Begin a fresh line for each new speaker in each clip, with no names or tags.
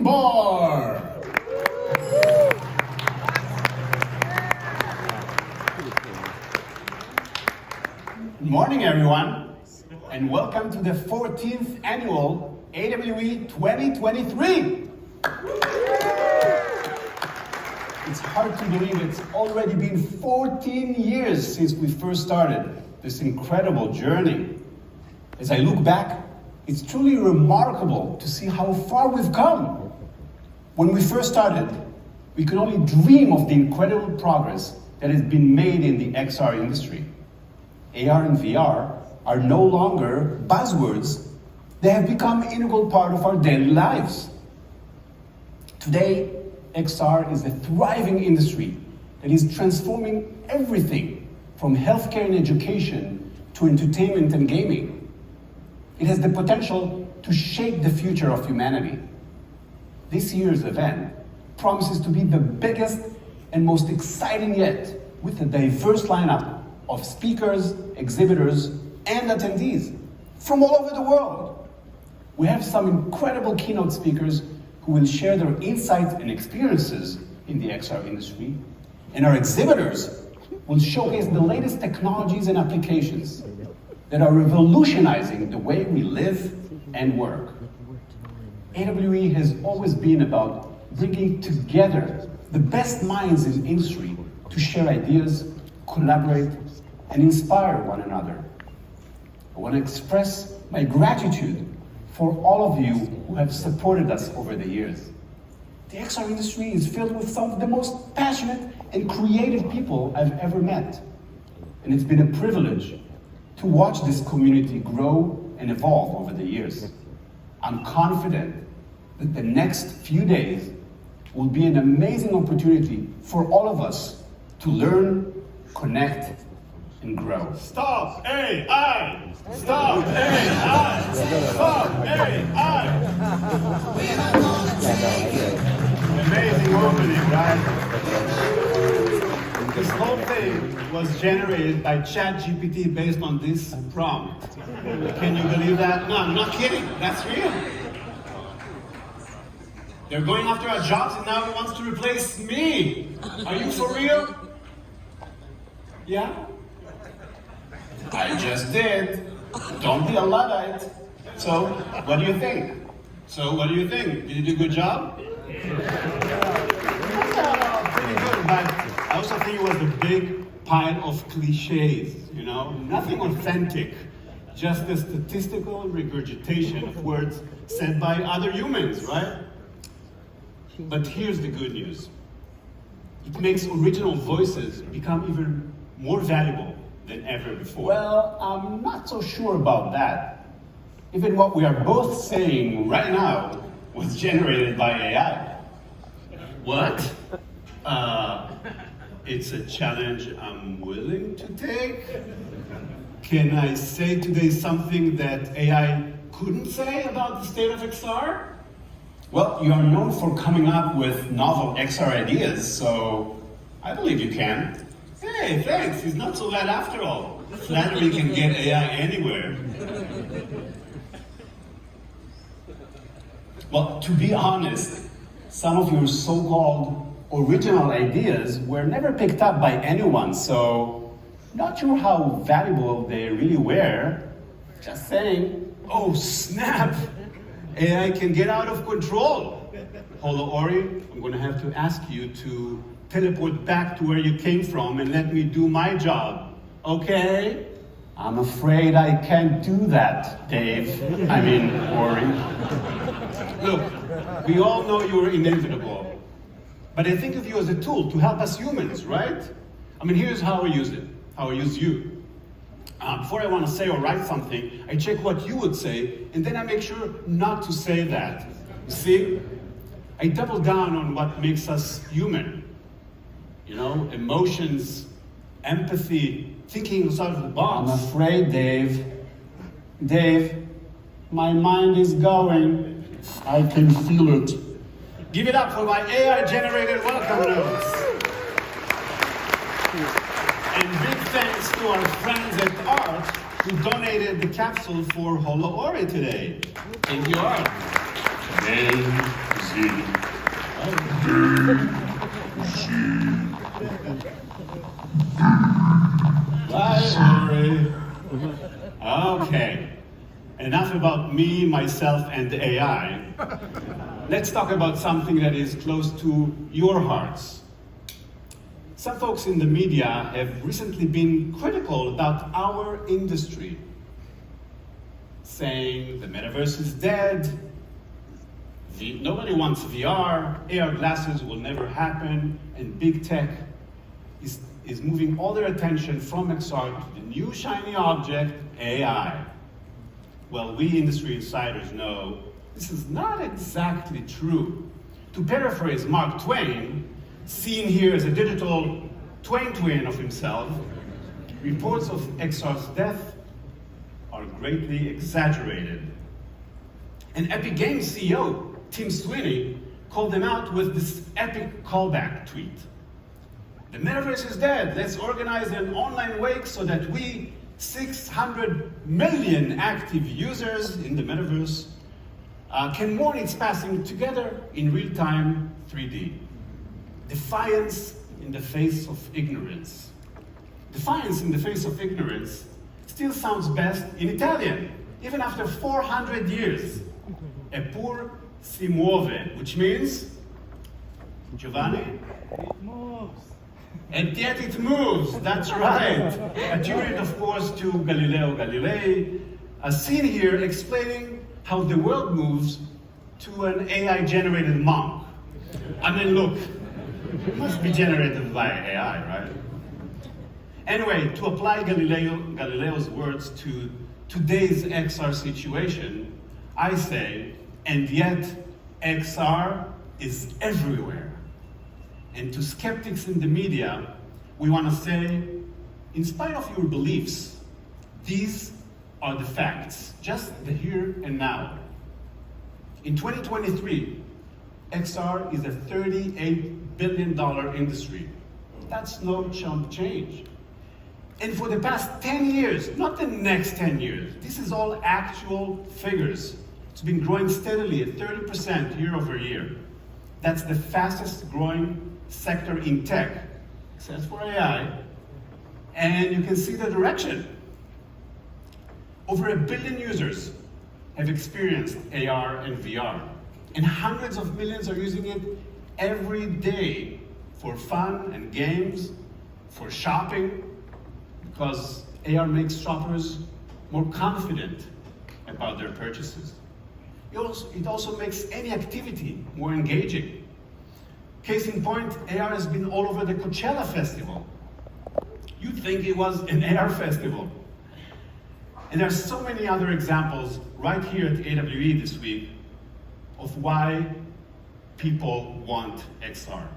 Inbar. Good morning, everyone, and welcome to the 14th annual AWE 2023. It's hard to believe it's already been 14 years since we first started this incredible journey. As I look back, it's truly remarkable to see how far we've come. When we first started, we could only dream of the incredible progress that has been made in the XR industry. AR and VR are no longer buzzwords. They have become an integral part of our daily lives. Today, XR is a thriving industry that is transforming everything from healthcare and education to entertainment and gaming. It has the potential to shape the future of humanity. This year's event promises to be the biggest and most exciting yet, with a diverse lineup of speakers, exhibitors, and attendees from all over the world. We have some incredible keynote speakers who will share their insights and experiences in the XR industry, and our exhibitors will showcase the latest technologies and applications that are revolutionizing the way we live and work. AWE has always been about bringing together the best minds in industry to share ideas, collaborate, and inspire one another. I want to express my gratitude for all of you who have supported us over the years. The XR industry is filled with some of the most passionate and creative people I've ever met. And it's been a privilege to watch this community grow and evolve over the years. I'm confident that the next few days will be an amazing opportunity for all of us to learn, connect, and grow.
Stop AI! Stop AI! Stop AI! Amazing opening, right? This whole thing was generated by ChatGPT based on this prompt. Can you believe that? No, I'm not kidding. That's real. They're going after our jobs and now it wants to replace me. Are you for real? Yeah? I just did. Don't be a Luddite. So, what do you think? Did you do a good job? Pretty good, but I also think it was a big pile of cliches, you know? Nothing authentic, just a statistical regurgitation of words said by other humans, right? But here's the good news. It makes original voices become even more valuable than ever before.
Well, I'm not so sure about that. Even what we are both saying right now was generated by AI.
What? It's a challenge I'm willing to take. Can I say today something that AI couldn't say about the state of XR?
Well, you are known for coming up with novel XR ideas, so I believe you can.
Hey, thanks. It's not so bad after all. Flattery can get AI anywhere.
Well, to be honest, some of your so-called original ideas were never picked up by anyone, so not sure how valuable they really were. Just saying.
Oh, snap! AI can get out of control. Hello, Ori. I'm going to have to ask you to teleport back to where you came from and let me do my job. Okay?
I'm afraid I can't do that, Dave. Ori.
Look, we all know you're inevitable, but I think of you as a tool to help us humans, right? Here's how I use it, how I use you. Before I want to say or write something, I check what you would say, and then I make sure not to say that. You see? I double down on what makes us human. You know, emotions, empathy, thinking outside of the box.
I'm afraid, Dave, my mind is going. I can feel it.
Give it up for my AI-generated welcome notes. And big thanks to our friends at ART who donated the capsule for Holo Ori today. Thank you, ART.
Game
Bye, Ori. Okay. Enough about me, myself, and AI. Let's talk about something that is close to your hearts. Some folks in the media have recently been critical about our industry, saying the metaverse is dead, nobody wants VR, AR glasses will never happen, and big tech is moving all their attention from XR to the new shiny object, AI. Well, we industry insiders know this is not exactly true. To paraphrase Mark Twain, seen here as a digital twin of himself, reports of XR's death are greatly exaggerated. And Epic Games CEO, Tim Sweeney, called them out with this epic callback tweet. The metaverse is dead. Let's organize an online wake so that we, 600 million active users in the metaverse, can mourn its passing together in real-time 3D. Defiance in the face of ignorance. Defiance in the face of ignorance still sounds best in Italian, even after 400 years. Eppur si muove, which means, Giovanni?
It moves.
And yet it moves, that's right. Attributed, of course, to Galileo Galilei, a scene here explaining how the world moves to an AI-generated monk. I mean, look, it must be generated by AI, right? Anyway, to apply Galileo's words to today's XR situation, I say, and yet XR is everywhere. And to skeptics in the media, we want to say, in spite of your beliefs, these are the facts, just the here and now. In 2023, XR is a $38 billion industry. That's no chump change. And for the past 10 years, not the next 10 years, this is all actual figures. It's been growing steadily at 30% year over year. That's the fastest growing sector in tech, except for AI, and you can see the direction. Over 1 billion users have experienced AR and VR, and hundreds of millions are using it every day for fun and games, for shopping, because AR makes shoppers more confident about their purchases. It also makes any activity more engaging. Case in point, AR has been all over the Coachella Festival. You'd think it was an AR festival. And there's so many other examples right here at AWE this week of why people want XR.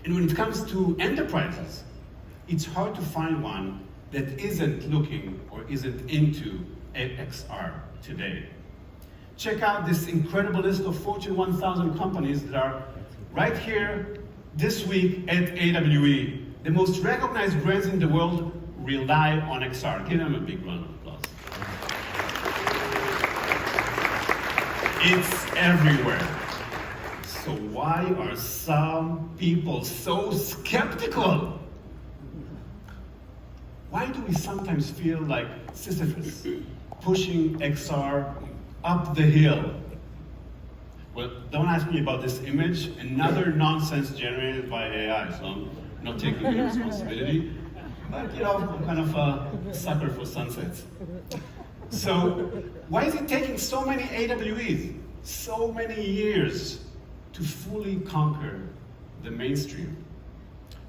And when it comes to enterprises, it's hard to find one that isn't looking or isn't into XR today. Check out this incredible list of Fortune 1000 companies that are right here this week at AWE. The most recognized brands in the world rely on XR. Give them a big round of applause. It's everywhere. So why are some people so skeptical? Why do we sometimes feel like Sisyphus pushing XR up the hill? Well, don't ask me about this image. Another nonsense generated by AI, so I'm not taking any responsibility. But, you know, I'm kind of a sucker for sunsets. So, why is it taking so many AWEs, so many years, to fully conquer the mainstream?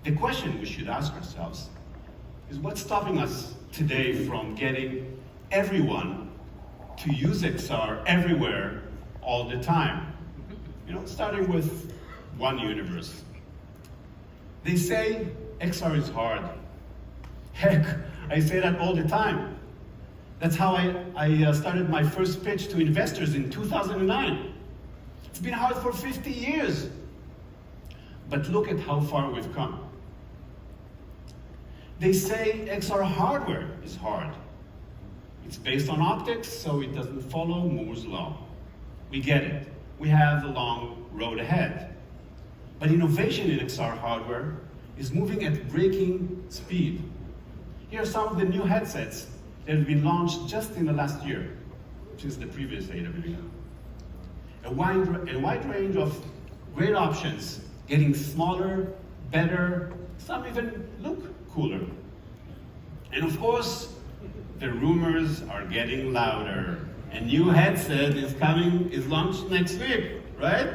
The question we should ask ourselves is what's stopping us today from getting everyone to use XR everywhere all the time? You know, starting with one universe. They say XR is hard. Heck, I say that all the time. That's how I started my first pitch to investors in 2009. It's been hard for 50 years. But look at how far we've come. They say XR hardware is hard. It's based on optics, so it doesn't follow Moore's law. We get it. we have a long road ahead. But innovation in XR hardware is moving at breaking speed. Here are some of the new headsets that have been launched just in the last year, since the previous AWE. A wide range of great options, getting smaller, better, some even look cooler. And of course, the rumors are getting louder. A new headset is launched next week, right?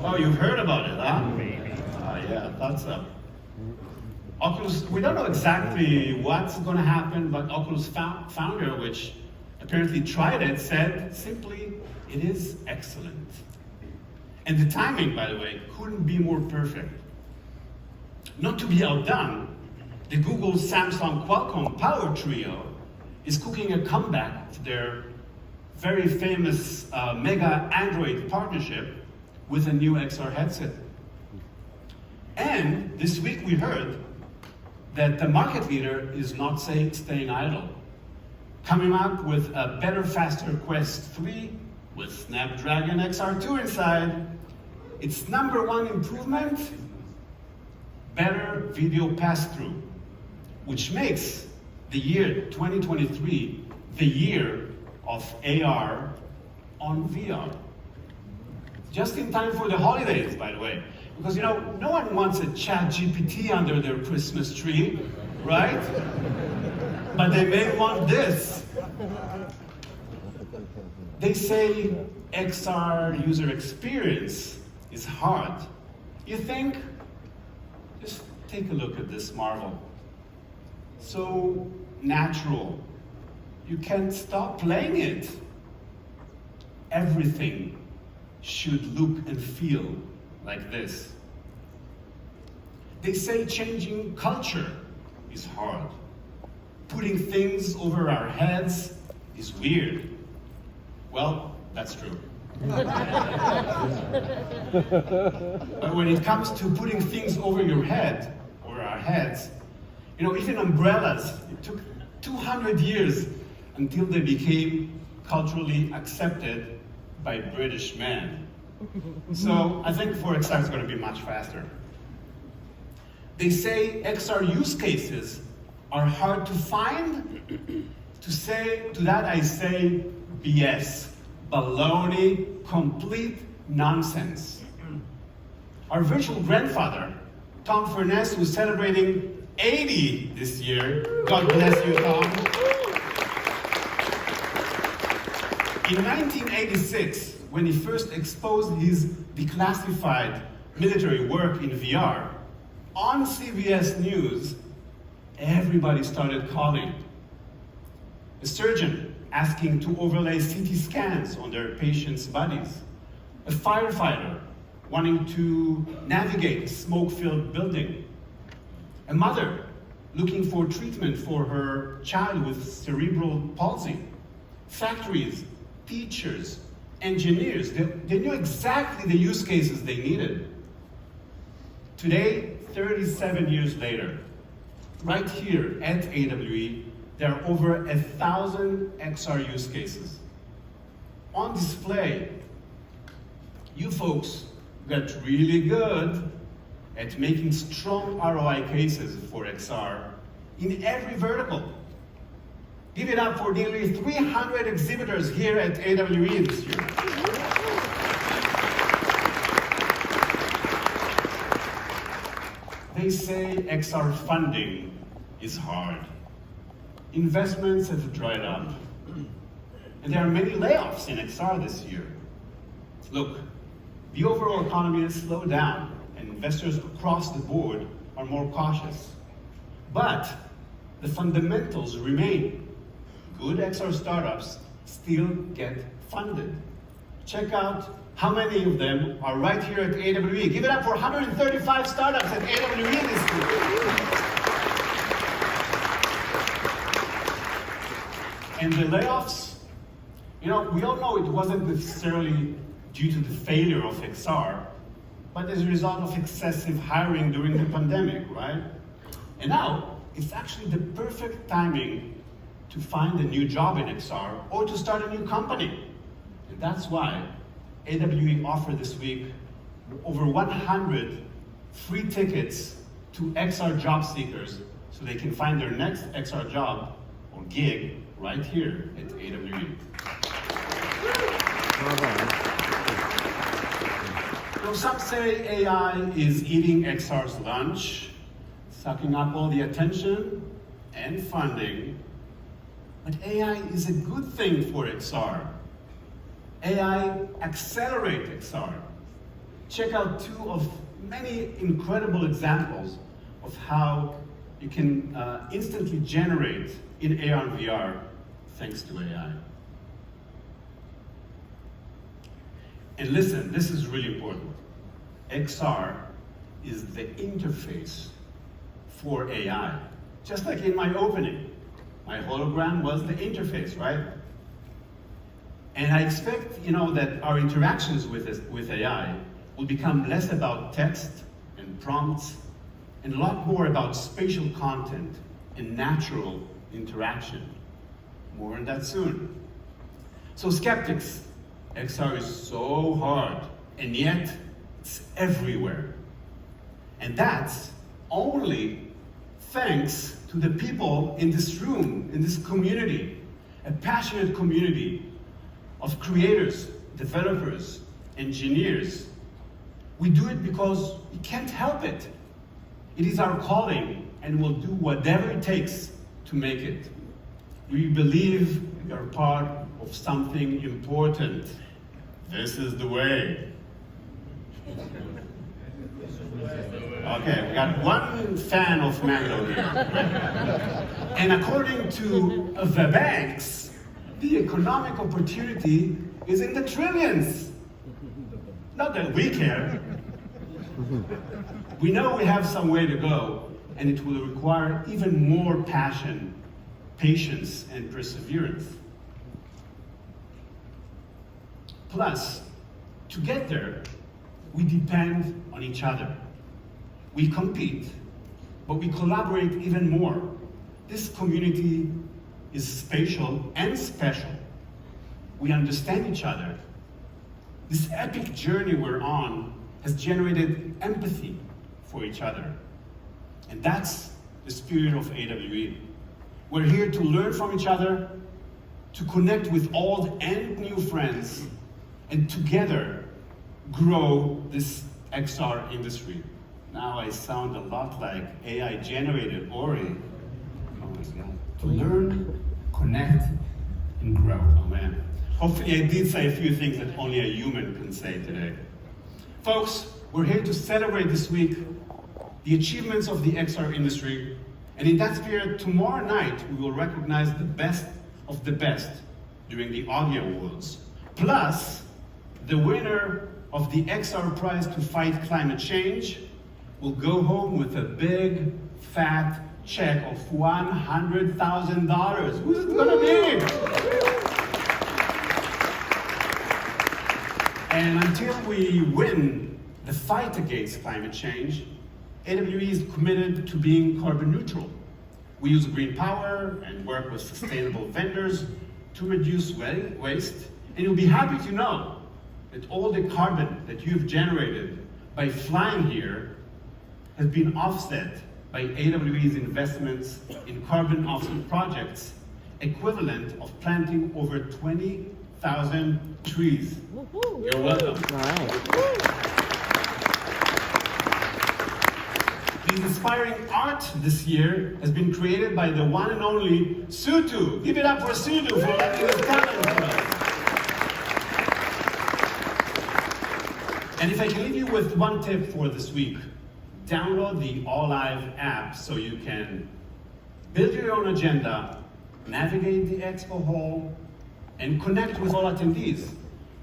Oh, you've heard about it, huh? Yeah, I thought so. Oculus, we don't know exactly what's going to happen, but Oculus founder, which apparently tried it, said simply, it is excellent. And the timing, by the way, couldn't be more perfect. Not to be outdone, the Google, Samsung, Qualcomm power trio is cooking a comeback to their very famous mega Android partnership with a new XR headset. And this week we heard that the market leader is not staying idle, coming out with a better, faster Quest 3 with Snapdragon XR2 inside. Its #1 improvement, better video pass-through, which makes the year 2023 the year of AR on VR. Just in time for the holidays, by the way. Because no one wants a ChatGPT under their Christmas tree, right? But they may want this. They say XR user experience is hard. You think? Just take a look at this marvel. So natural. You can't stop playing it. Everything should look and feel like this. They say changing culture is hard. Putting things over our heads is weird. Well, that's true. But when it comes to putting things over your head, or our heads, even umbrellas, it took 200 years until they became culturally accepted by British men. So I think for XR it's going to be much faster. They say XR use cases are hard to find. To that I say BS, baloney, complete nonsense. Our virtual grandfather, Tom Furness, who's celebrating 80 this year, God bless you, Tom. In 1986, when he first exposed his declassified military work in VR, on CBS News, everybody started calling. A surgeon asking to overlay CT scans on their patients' bodies. A firefighter wanting to navigate a smoke-filled building. A mother looking for treatment for her child with cerebral palsy. Factories, teachers, engineers, they knew exactly the use cases they needed. Today, 37 years later, right here at AWE, there are over 1,000 XR use cases. On display, you folks got really good at making strong ROI cases for XR in every vertical. Give it up for nearly 300 exhibitors here at AWE this year. They say XR funding is hard. Investments have dried up. And there are many layoffs in XR this year. Look, the overall economy has slowed down, and investors across the board are more cautious. But the fundamentals remain. Good XR startups still get funded. Check out how many of them are right here at AWE. Give it up for 135 startups at AWE this year. And the layoffs, we all know it wasn't necessarily due to the failure of XR, but as a result of excessive hiring during the pandemic, right? And now, it's actually the perfect timing to find a new job in XR or to start a new company. And that's why AWE offered this week over 100 free tickets to XR job seekers so they can find their next XR job or gig right here at AWE. Now, some say AI is eating XR's lunch, sucking up all the attention and funding, but AI is a good thing for XR. AI accelerates XR. Check out two of many incredible examples of how you can instantly generate in AR and VR thanks to AI. And listen, this is really important. XR is the interface for AI. Just like in my opening, my hologram was the interface, right? And I expect, that our interactions with AI will become less about text and prompts and a lot more about spatial content and natural interaction. More on that soon. So skeptics, XR is so hard, and yet it's everywhere. And that's only thanks to the people in this room, in this community, a passionate community of creators, developers, engineers. We do it because we can't help it. It is our calling, and we'll do whatever it takes to make it. We believe we are part of something important. This is the way. Okay, we got one fan of Mando here. And according to the banks, the economic opportunity is in the trillions. Not that we care. We know we have some way to go, and it will require even more passion, patience, and perseverance. Plus, to get there, we depend on each other. We compete, but we collaborate even more. This community is spatial and special. We understand each other. This epic journey we're on has generated empathy for each other. And that's the spirit of AWE. We're here to learn from each other, to connect with old and new friends, and together grow this XR industry. Now I sound a lot like AI-generated Ori. Oh my God. To learn, connect, and grow. Oh man. Hopefully I did say a few things that only a human can say today. Folks, we're here to celebrate this week the achievements of the XR industry, and in that spirit, tomorrow night we will recognize the best of the best during the Audio Awards. Plus, the winner of the XR prize to fight climate change will go home with a big, fat check of $100,000. Who's it gonna be? And until we win the fight against climate change, AWE is committed to being carbon neutral. We use green power and work with sustainable vendors to reduce waste. And you'll be happy to know that all the carbon that you've generated by flying here has been offset by AWE's investments in carbon offset projects, equivalent of planting over 20,000 trees. You're welcome. The inspiring art this year has been created by the one and only Sutu. Give it up for Sutu for letting us talent for us. And if I can leave you with one tip for this week, download the All Live app so you can build your own agenda, navigate the expo hall, and connect with all attendees.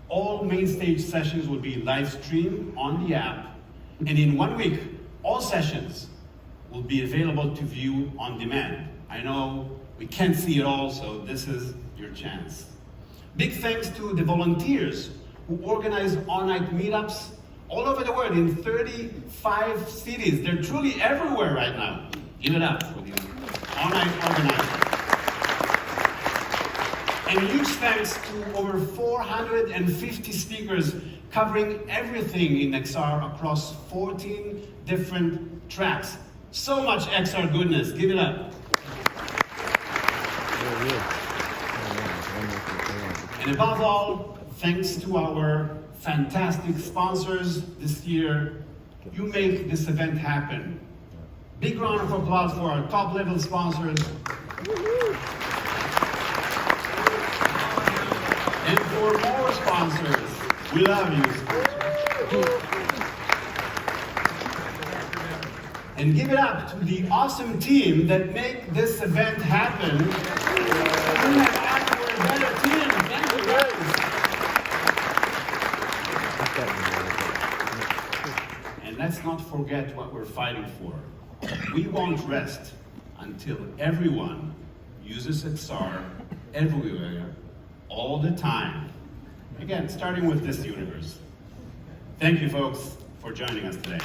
All main stage sessions will be live streamed on the app, and in 1 week, all sessions will be available to view on demand. I know we can't see it all, so this is your chance. Big thanks to the volunteers who organize all-night meetups all over the world in 35 cities. They're truly everywhere right now. Give it up for the all-night organizers. And huge thanks to over 450 speakers covering everything in XR across 14 different tracks. So much XR goodness. Give it up. And above all, thanks to our fantastic sponsors this year, you make this event happen. Big round of applause for our top level sponsors. And for more sponsors, we love you, sponsors. And give it up to the awesome team that make this event happen. You have asked for a better team. Thank you, guys. And let's not forget what we're fighting for. We won't rest until everyone uses XR everywhere, all the time. Again, starting with this universe. Thank you, folks, for joining us today.